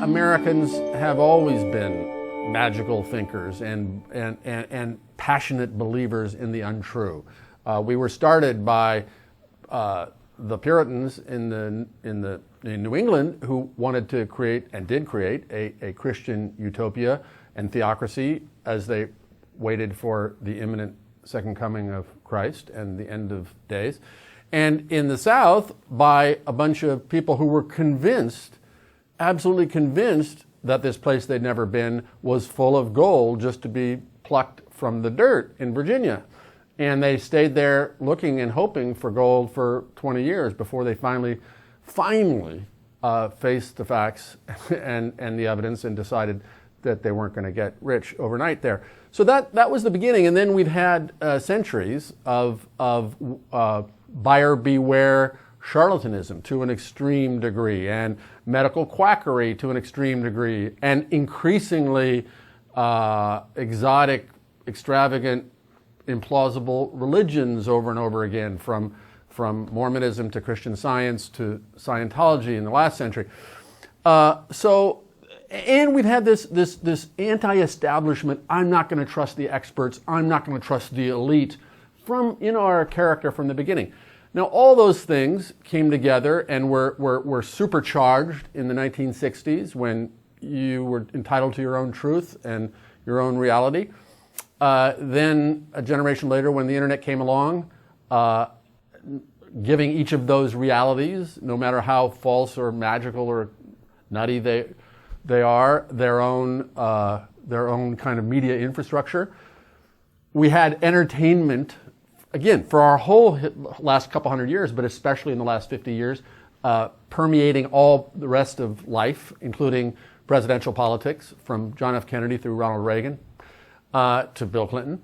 Americans have always been magical thinkers and passionate believers in the untrue. We were started by the Puritans in New England, who wanted to create and did create a Christian utopia and theocracy as they waited for the imminent second coming of Christ and the end of days. And in the South, by a bunch of people who were convinced, absolutely convinced, that this place they'd never been was full of gold just to be plucked from the dirt in Virginia. And they stayed there looking and hoping for gold for 20 years before they finally faced the facts and the evidence and decided that they weren't going to get rich overnight there. So that was the beginning. And then we've had centuries of buyer beware charlatanism to an extreme degree, and medical quackery to an extreme degree, and increasingly exotic, extravagant, implausible religions over and over again, from Mormonism to Christian Science to Scientology in the last century. And we've had this anti-establishment, I'm not going to trust the experts, I'm not going to trust the elite, in our character from the beginning. Now, all those things came together and were supercharged in the 1960s when you were entitled to your own truth and your own reality. Then a generation later, when the internet came along, giving each of those realities, no matter how false or magical or nutty they are, their own kind of media infrastructure. We had entertainment, again, for our whole last couple hundred years, but especially in the last 50 years, permeating all the rest of life, including presidential politics, from John F. Kennedy through Ronald Reagan to Bill Clinton.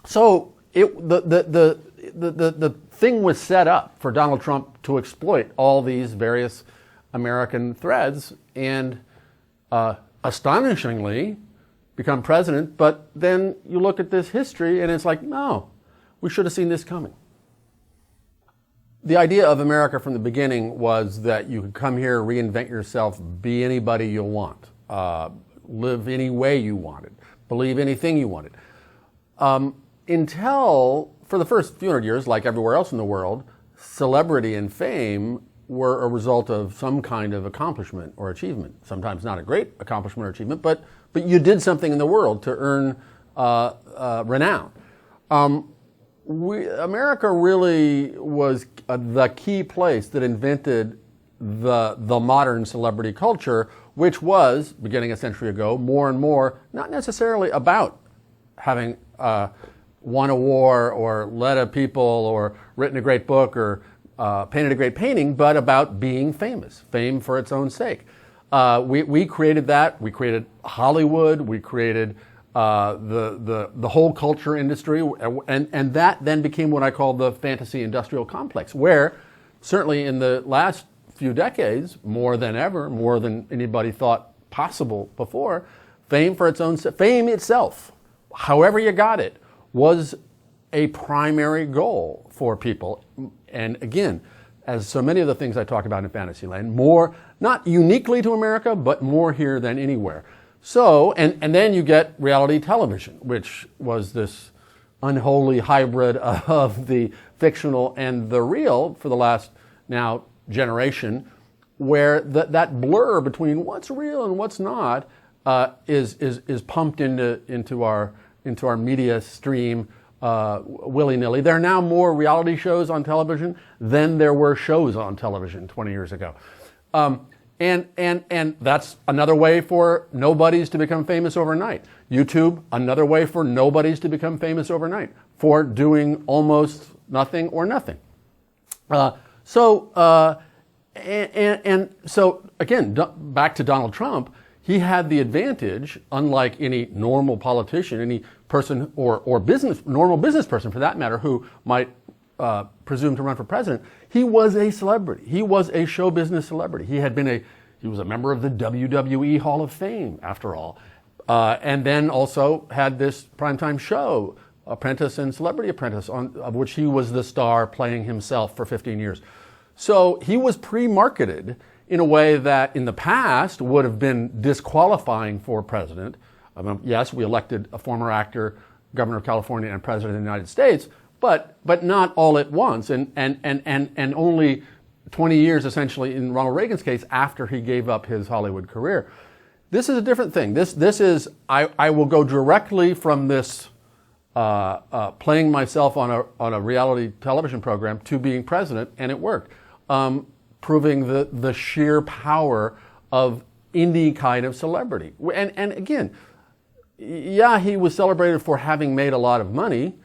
So the thing was set up for Donald Trump to exploit all these various American threads and astonishingly become president. But then you look at this history and it's like, no, we should have seen this coming. The idea of America from the beginning was that you could come here, reinvent yourself, be anybody you want, live any way you wanted, believe anything you wanted. Until, for the first few hundred years, like everywhere else in the world, celebrity and fame were a result of some kind of accomplishment or achievement. Sometimes not a great accomplishment or achievement, but you did something in the world to earn renown. America really was the key place that invented the modern celebrity culture, which was, beginning a century ago, more and more not necessarily about having won a war or led a people or written a great book or painted a great painting, but about being famous, fame for its own sake. We created that. We created Hollywood. We created the whole culture industry, and that then became what I call the fantasy industrial complex, where certainly in the last few decades, more than ever, more than anybody thought possible before, fame itself, however you got it, was a primary goal for people. And again, as so many of the things I talk about in Fantasyland, more, not uniquely to America, but more here than anywhere. So, and then you get reality television, which was this unholy hybrid of the fictional and the real for the last now generation, where that blur between what's real and what's not is pumped into our media stream willy-nilly. There are now more reality shows on television than there were shows on television 20 years ago. And that's another way for nobodies to become famous overnight. YouTube, another way for nobodies to become famous overnight, for doing almost nothing or nothing. So again, back to Donald Trump, he had the advantage, unlike any normal politician, any person or normal business person for that matter, who might presume to run for president. He was a celebrity. He was a show business celebrity. He was a member of the WWE Hall of Fame, after all, and then also had this primetime show, Apprentice and Celebrity Apprentice, of which he was the star, playing himself for 15 years. So he was pre-marketed in a way that in the past would have been disqualifying for president. Yes, we elected a former actor, governor of California, and president of the United States, but not all at once, and only 20 years essentially in Ronald Reagan's case after he gave up his Hollywood career. This is a different thing. This is I will go directly from this playing myself on a reality television program to being president, and it worked, proving the sheer power of any kind of celebrity. And again, yeah, he was celebrated for having made a lot of money,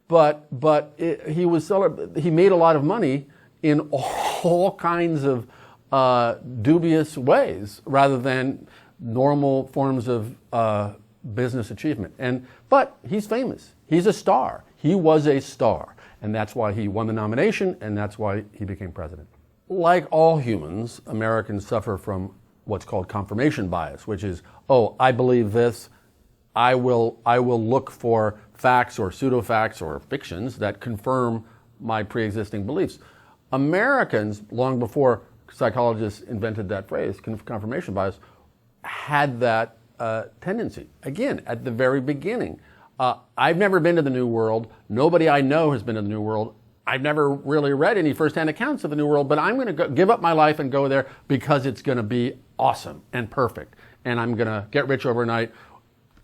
but he made a lot of money in all kinds of dubious ways rather than normal forms of business achievement. But he's famous. He's a star. He was a star. And that's why he won the nomination, and that's why he became president. Like all humans, Americans suffer from what's called confirmation bias, which is, oh, I believe this. I will look for facts or pseudo-facts or fictions that confirm my pre-existing beliefs. Americans, long before psychologists invented that phrase, confirmation bias, had that tendency. Again, at the very beginning. I've never been to the New World. Nobody I know has been to the New World. I've never really read any firsthand accounts of the New World, but I'm going to give up my life and go there because it's going to be awesome and perfect. And I'm going to get rich overnight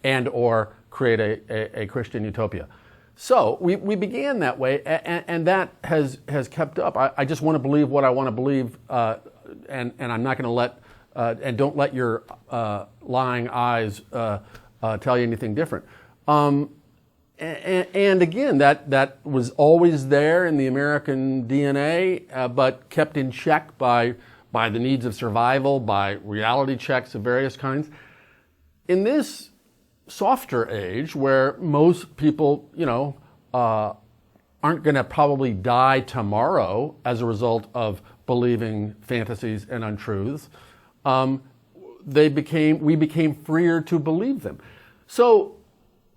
and or create a Christian utopia. So we began that way, and that has kept up. I just want to believe what I want to believe, and I'm not going to let, and don't let your lying eyes tell you anything different. And again, that was always there in the American DNA, but kept in check by the needs of survival, by reality checks of various kinds. In this softer age, where most people, aren't going to probably die tomorrow as a result of believing fantasies and untruths, we became freer to believe them. So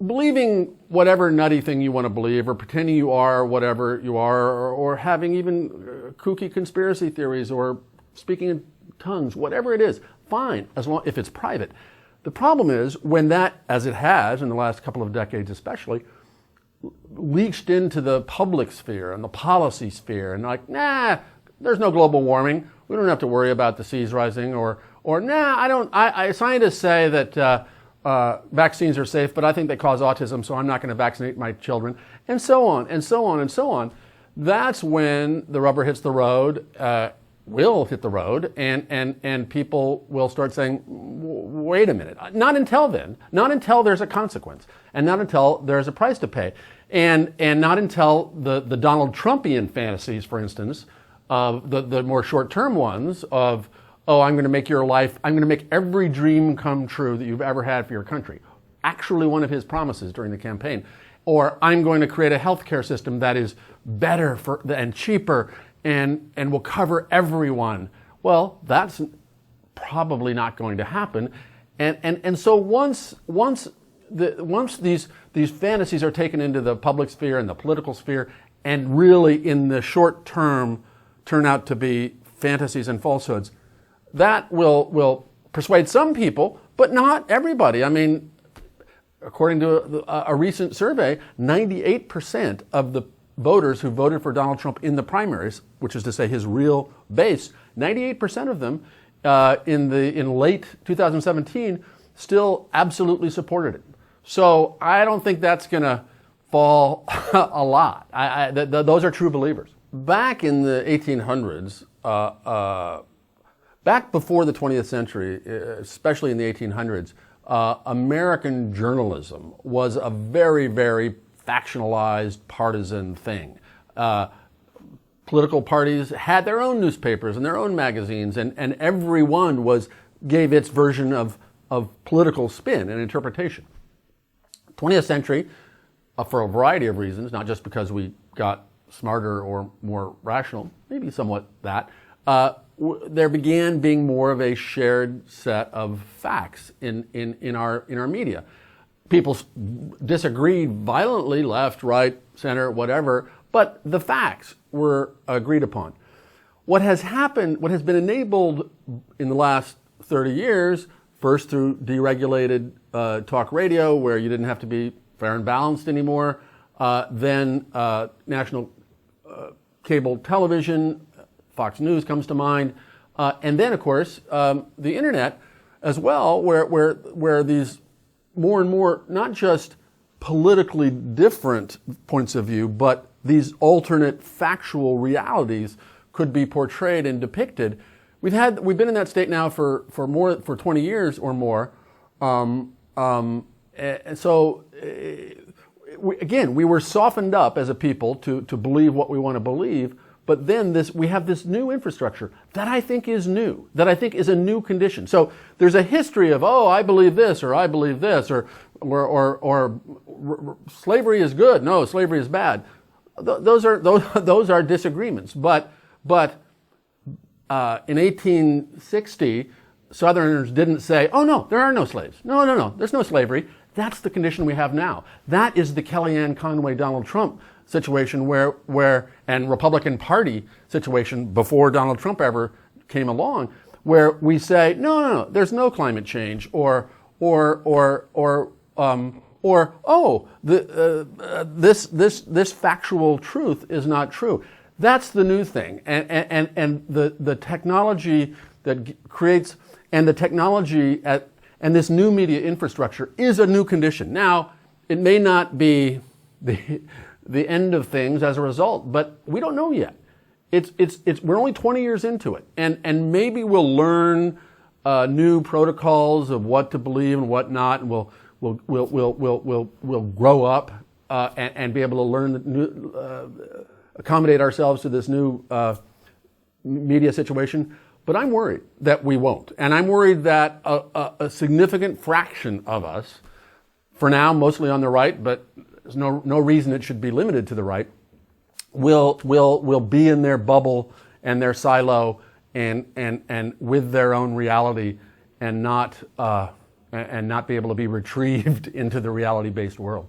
believing whatever nutty thing you want to believe, or pretending you are whatever you are, or having even kooky conspiracy theories, or speaking in tongues, whatever it is, fine, as long if it's private. The problem is when that, as it has in the last couple of decades especially, leached into the public sphere and the policy sphere, and like, nah, there's no global warming. We don't have to worry about the seas rising, or nah, scientists say that vaccines are safe, but I think they cause autism, so I'm not going to vaccinate my children, and so on, and so on, and so on. That's when the rubber hits the road, will hit the road, and people will start saying, wait a minute. Not until then. Not until there's a consequence, and not until there's a price to pay. And not until the Donald Trumpian fantasies, for instance, the more short-term ones of, oh, I'm going to make every dream come true that you've ever had for your country. Actually, one of his promises during the campaign. Or I'm going to create a healthcare system that is better and cheaper and will cover everyone. Well, that's probably not going to happen. And so once these fantasies are taken into the public sphere and the political sphere, and really in the short term turn out to be fantasies and falsehoods, that will persuade some people, but not everybody. I mean, according to a recent survey, 98% of the voters who voted for Donald Trump in the primaries, which is to say his real base, 98% of them in late 2017 still absolutely supported it. So I don't think that's going to fall a lot. Those are true believers. Back in the 1800s, back before the 20th century, especially in the 1800s, American journalism was a very, very factionalized, partisan thing. Political parties had their own newspapers and their own magazines, and every one gave its version of political spin and interpretation. 20th century, for a variety of reasons, not just because we got smarter or more rational, maybe somewhat that, there began being more of a shared set of facts in our media. People disagreed violently, left, right, center, whatever, but the facts were agreed upon. what has happened, what has been enabled in the last 30 years, first through deregulated talk radio, where you didn't have to be fair and balanced anymore, then national cable television, Fox News comes to mind, and then, of course, the internet as well, where these more and more, not just politically different points of view, but these alternate factual realities could be portrayed and depicted. We've been in that state now for 20 years or more. We were softened up as a people to believe what we want to believe. But then we have this new infrastructure that I think is new, that I think is a new condition. So there's a history of, I believe this, or I believe this, or slavery is good, no, slavery is bad. Those are disagreements. But in 1860, Southerners didn't say, oh no, there are no slaves. No, there's no slavery. That's the condition we have now. That is the Kellyanne Conway Donald Trump situation and Republican Party situation before Donald Trump ever came along, where we say, no, there's no climate change, this factual truth is not true. That's the new thing, and the technology that creates, and the technology and this new media infrastructure is a new condition. Now, it may not be the end of things as a result, but we don't know yet. We're only 20 years into it, and maybe we'll learn new protocols of what to believe and what not, and we'll grow up and be able to learn accommodate ourselves to this new media situation. But I'm worried that we won't, and I'm worried that a significant fraction of us, for now mostly on the right, but there's no reason it should be limited to the right, will be in their bubble and their silo and with their own reality and not be able to be retrieved into the reality-based world.